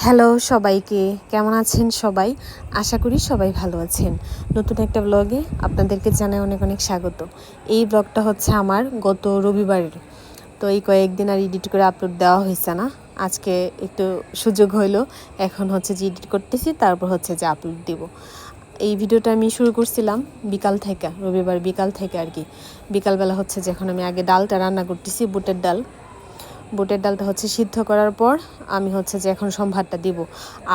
Hello সবাইকে, কেমন আছেন সবাই? আশা করি সবাই ভালো আছেন। নতুন একটা ব্লগে আপনাদেরকে জানাই অনেক অনেক স্বাগত। এই ব্লগটা হচ্ছে আমার গত রবিবারের। তো এই কয়েকদিন আর এডিট করে আপলোড দেওয়া হয়েছে না। আজকে একটু সুযোগ হইলো, এখন হচ্ছে যে এডিট করতেছি, তারপর হচ্ছে যে আপলোড দিব। এই ভিডিওটা আমি শুরু করছিলাম বিকাল থেকে, রবিবার বিকাল থেকে আর কি। বিকালবেলা হচ্ছে যে এখন আমি আগে ডালটা রান্না করতেছি, বুটের ডালটা হচ্ছে সিদ্ধ করার পর আমি হচ্ছে যে এখন সম্ভারটা দিব।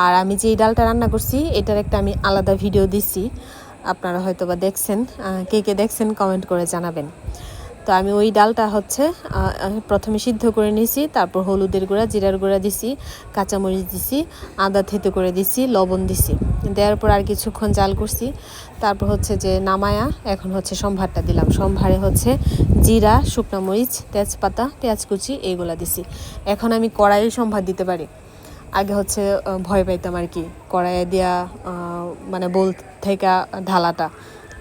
আর আমি যে এই ডালটা রান্না করছি এটার একটা আমি আলাদা ভিডিও দিছি, আপনারা হয়তো বা দেখছেন। কে কে দেখছেন কমেন্ট করে জানাবেন। তো আমি ওই ডালটা হচ্ছে প্রথমে সিদ্ধ করে নিয়েছি, তারপর হলুদের গুঁড়া, জিরার গুঁড়া দিছি, কাঁচামরিচ দিছি, আদা থেতো করে দিছি, লবণ দিছি, দেওয়ার পর আর কিছুক্ষণ জাল করছি। তারপর হচ্ছে যে নামায়া এখন হচ্ছে সম্ভারটা দিলাম। সম্ভারে হচ্ছে জিরা, শুকনো মরিচ, তেজপাতা, পেঁয়াজ কুচি এইগুলা দিছি। এখন আমি কড়াইয়ে সম্ভার দিতে পারি। আগে হচ্ছে ভয় পাইতাম আর কি, কড়াইয়ে দেওয়া মানে বোল থেকে ঢালাটা,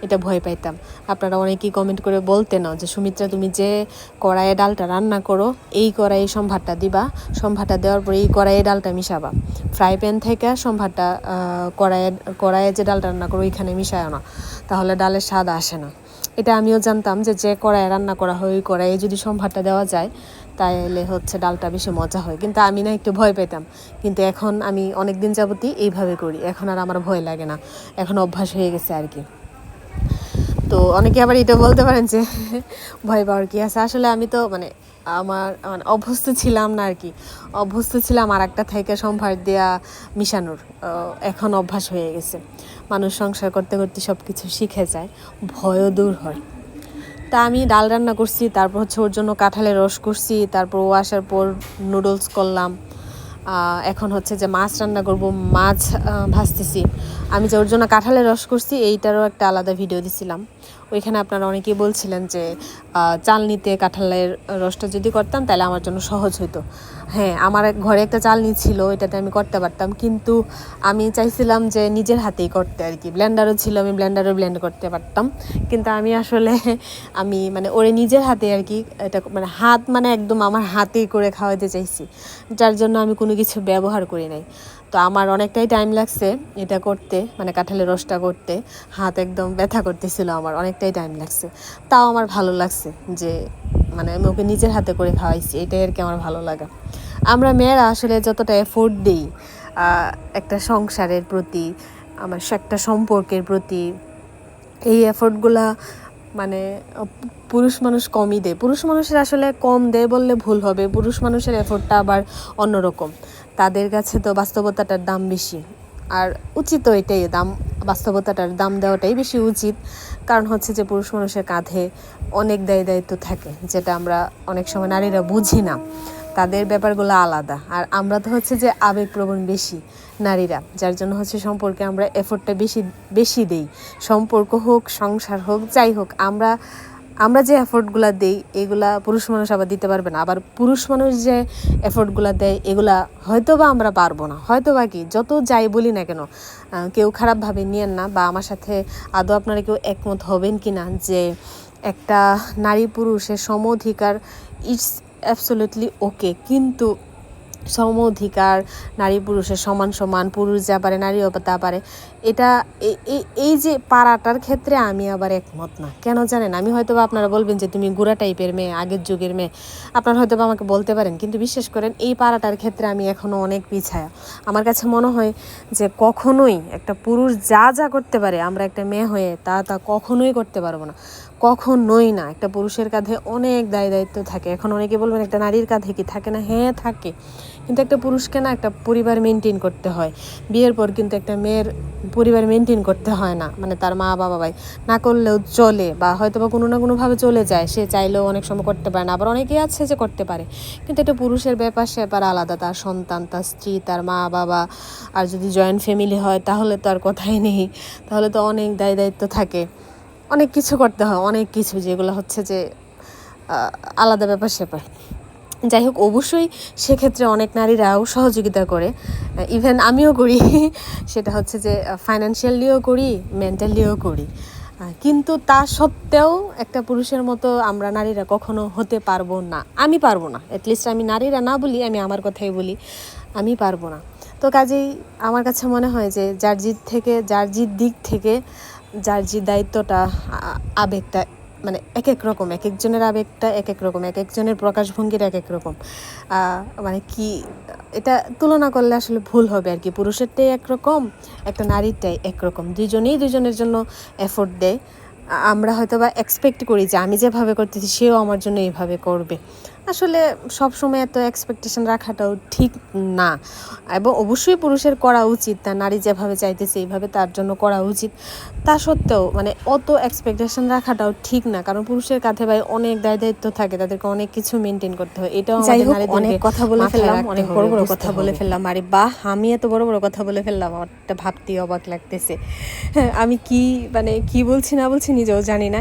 এটা ভয় পাইতাম। আপনারা অনেকেই কমেন্ট করে বলতেন যে সুমিত্রা তুমি যে কড়াইয়ে ডালটা রান্না করো এই কড়াইয়ে সম্ভারটা দিবা, সম্ভারটা দেওয়ার পরে এই কড়াইয়ে ডালটা মিশাবা। ফ্রাই প্যান থেকে সম্ভারটা কড়াইয়ে যে ডালটা রান্না করো ওইখানে মিশায় না, তাহলে ডালের স্বাদ আসে না। এটা আমিও জানতাম যে যে কড়াইয়ে রান্না করা হয় ওই কড়াইয়ে যদি সম্ভারটা দেওয়া যায় তাহলে হচ্ছে ডালটা বেশি মজা হয়, কিন্তু আমি না একটু ভয় পেতাম। কিন্তু এখন আমি অনেক দিন যাবতই এইভাবে করি, এখন আর আমার ভয় লাগে না, এখন অভ্যাস হয়ে গেছে আর কি। তো অনেকে আবার এটা বলতে পারেন যে ভয় পাওয়ার কী আছে। আসলে আমি তো আমার অভ্যস্ত ছিলাম না আর কি, অভ্যস্ত ছিলাম আর একটা থেকে সম্ভার দেওয়া মিশানোর। এখন অভ্যাস হয়ে গেছে। মানুষ সংসার করতে করতে সব কিছু শিখে যায়, ভয়ও দূর হয়। তা আমি ডাল রান্না করছি, তারপর হচ্ছে ওর জন্য কাঁঠালের রস করছি, তারপর ও আসার পর নুডলস করলাম। এখন হচ্ছে যে মাছ রান্না করব, মাছ ভাজতেছি। আমি যে ওর জন্য কাঁঠালের রস করছি এইটারও একটা আলাদা ভিডিও দিছিলাম। ওইখানে আপনারা অনেকেই বলছিলেন যে চালনিতে কাঁঠালের রসটা যদি করতাম তাহলে আমার জন্য সহজ হতো। হ্যাঁ, আমার ঘরে একটা চালনি ছিল, এটাতে আমি করতে পারতাম, কিন্তু আমি চাইছিলাম যে নিজের হাতেই করতে আর কি। ব্লেন্ডারও ছিল, আমি ব্লেন্ডারও ব্লেন্ড করতে পারতাম, কিন্তু আমি আসলে ওরে নিজের হাতে আর কি, এটা হাত একদম আমার হাতেই করে খাওয়াতে চাইছি, যার জন্য আমি কোনো কিছু ব্যবহার করি নাই। তো আমার অনেকটাই টাইম লাগছে এটা করতে, কাঁঠালের রসটা করতে হাত একদম ব্যথা করতেছিল, আমার অনেকটাই টাইম লাগছে। তাও আমার ভালো লাগছে যে আমি ওকে নিজের হাতে করে খাওয়াইছি, এটাই আর কি আমার ভালো লাগা। আমরা মেয়েরা আসলে যতটা এফোর্ট দিই একটা সংসারের প্রতি, আমার একটা সম্পর্কের প্রতি, এই এফোর্টগুলা পুরুষ মানুষ কমই দেয়। পুরুষ মানুষের আসলে কম দেয় বললে ভুল হবে, পুরুষ মানুষের এফোর্টটা আবার অন্যরকম। তাদের কাছে তো বাস্তবতাটার দাম বেশি, আর উচিতও এটাই, বাস্তবতাটার দাম দেওয়াটাই বেশি উচিত। কারণ হচ্ছে যে পুরুষ মানুষের কাঁধে অনেক দায়িত্ব থাকে, যেটা আমরা অনেক সময় নারীরা বুঝি না। তাদের ব্যাপারগুলো আলাদা, আর আমরা তো হচ্ছে যে আবেগপ্রবণ বেশি নারীরা, যার জন্য হচ্ছে সম্পর্কে আমরা এফোর্টটা বেশি দেই। সম্পর্ক হোক, সংসার হোক, যাই হোক, আমরা যে এফোর্টগুলো দেই এগুলা পুরুষ মানুষ আবার দিতে পারবে না। আবার পুরুষ মানুষ যে এফোর্টগুলো দেয় এগুলা হয়তো বা আমরা পারবো না, হয়তো বা কি, যত যাই বলি না কেন, কেউ খারাপভাবে নিয়েন না, বা আমার সাথে আদৌ আপনারা কেউ একমত হবেন কি না যে একটা নারী পুরুষের সম অধিকার ইটস অ্যাবসলিউটলি ওকে, কিন্তু সম অধিকার, নারী পুরুষের সমান সমান, পুরুষ যা পারে নারীও তা পারে, এটা এই যে পারাটার ক্ষেত্রে আমি আবার একমত না। কেন জানেন? আমি হয়তো বা আপনারা বলবেন যে তুমি গুড়া টাইপের মেয়ে, আগের যুগের মেয়ে, আপনারা হয়তো বা আমাকে বলতে পারেন, কিন্তু বিশ্বাস করেন এই পারাটার ক্ষেত্রে আমি এখনও অনেক পিছায়া। আমার কাছে মনে হয় যে কখনোই একটা পুরুষ যা যা করতে পারে আমরা একটা মেয়ে হয়ে তা কখনোই করতে পারবো না, কখনোই না। একটা পুরুষের কাঁধে অনেক দায়িত্ব থাকে। এখন অনেকে বলবেন একটা নারীর কাঁধে কি থাকে না? হ্যাঁ থাকে, কিন্তু একটা পুরুষকে না একটা পরিবার মেনটেন করতে হয়। বিয়ের পর কিন্তু একটা মেয়ের পরিবার মেনটেন করতে হয় না, তার মা বাবা ভাই না করলেও চলে, বা হয়তো বা কোনো না কোনোভাবে চলে যায়, সে চাইলেও অনেক সময় করতে পারে না। আবার অনেকেই আছে যে করতে পারে, কিন্তু একটা পুরুষের ব্যাপার স্যাপার আলাদা, তার সন্তান, তার স্ত্রী, তার মা বাবা, আর যদি জয়েন্ট ফ্যামিলি হয় তাহলে তো আর কথাই নেই, তাহলে তো অনেক দায়িত্ব থাকে, অনেক কিছু করতে হয়, অনেক কিছু, যেগুলো হচ্ছে যে আলাদা ব্যাপার স্যাপার। যাই হোক, অবশ্যই সেক্ষেত্রে অনেক নারীরাও সহযোগিতা করে, ইভেন আমিও করি। সেটা হচ্ছে যে ফাইন্যান্সিয়ালিও করি, মেন্টালিও করি, কিন্তু তা সত্ত্বেও একটা পুরুষের মতো আমরা নারীরা কখনো হতে পারবো না। আমি পারবো না, অ্যাটলিস্ট আমি নারীরা না বলি, আমি আমার কথাই বলি, আমি পারবো না। তো কাজেই আমার কাছে মনে হয় যে যার দিক থেকে যার যে দায়িত্বটা আবেগটা মানে এক এক রকম, এক একজনের আবেগটা এক এক রকম, এক একজনের প্রকাশভঙ্গির এক এক রকম। মানে কি এটা তুলনা করলে আসলে ভুল হবে আর কি। পুরুষেরটাই একরকম, একটা নারীরটাই একরকম, দুজনেই দুজনের জন্য এফোর্ট দেয়। আমরা হয়তো বা এক্সপেক্ট করি যে আমি যেভাবে করতেছি সেও আমার জন্য এইভাবে করবে। আসলে সবসময় এত এক্সপেকটেশন রাখাটাও ঠিক না, এবং অবশ্যই পুরুষের করা উচিত, তার নারী যেভাবে চাইতেছে এইভাবে তার জন্য করা উচিত। তা সত্ত্বেও মানে অত এক্সপেকটেশন রাখাটাও ঠিক না, কারণ পুরুষের কাঁধে ভাই অনেক দায়িত্ব থাকে, তাদেরকে অনেক কিছু মেনটেন করতে হয়। এটাও আমাদের নারীদেরকে অনেক কথা বলে ফেললাম, অনেক বড় বড় কথা বলে ফেললাম। আরে বাহ, আমি এত বড় বড় কথা বলে ফেললাম, আমারটা ভাবতেই অবাক লাগতেছে। হ্যাঁ, আমি কি বলছি না বলছি নিজেও জানি না।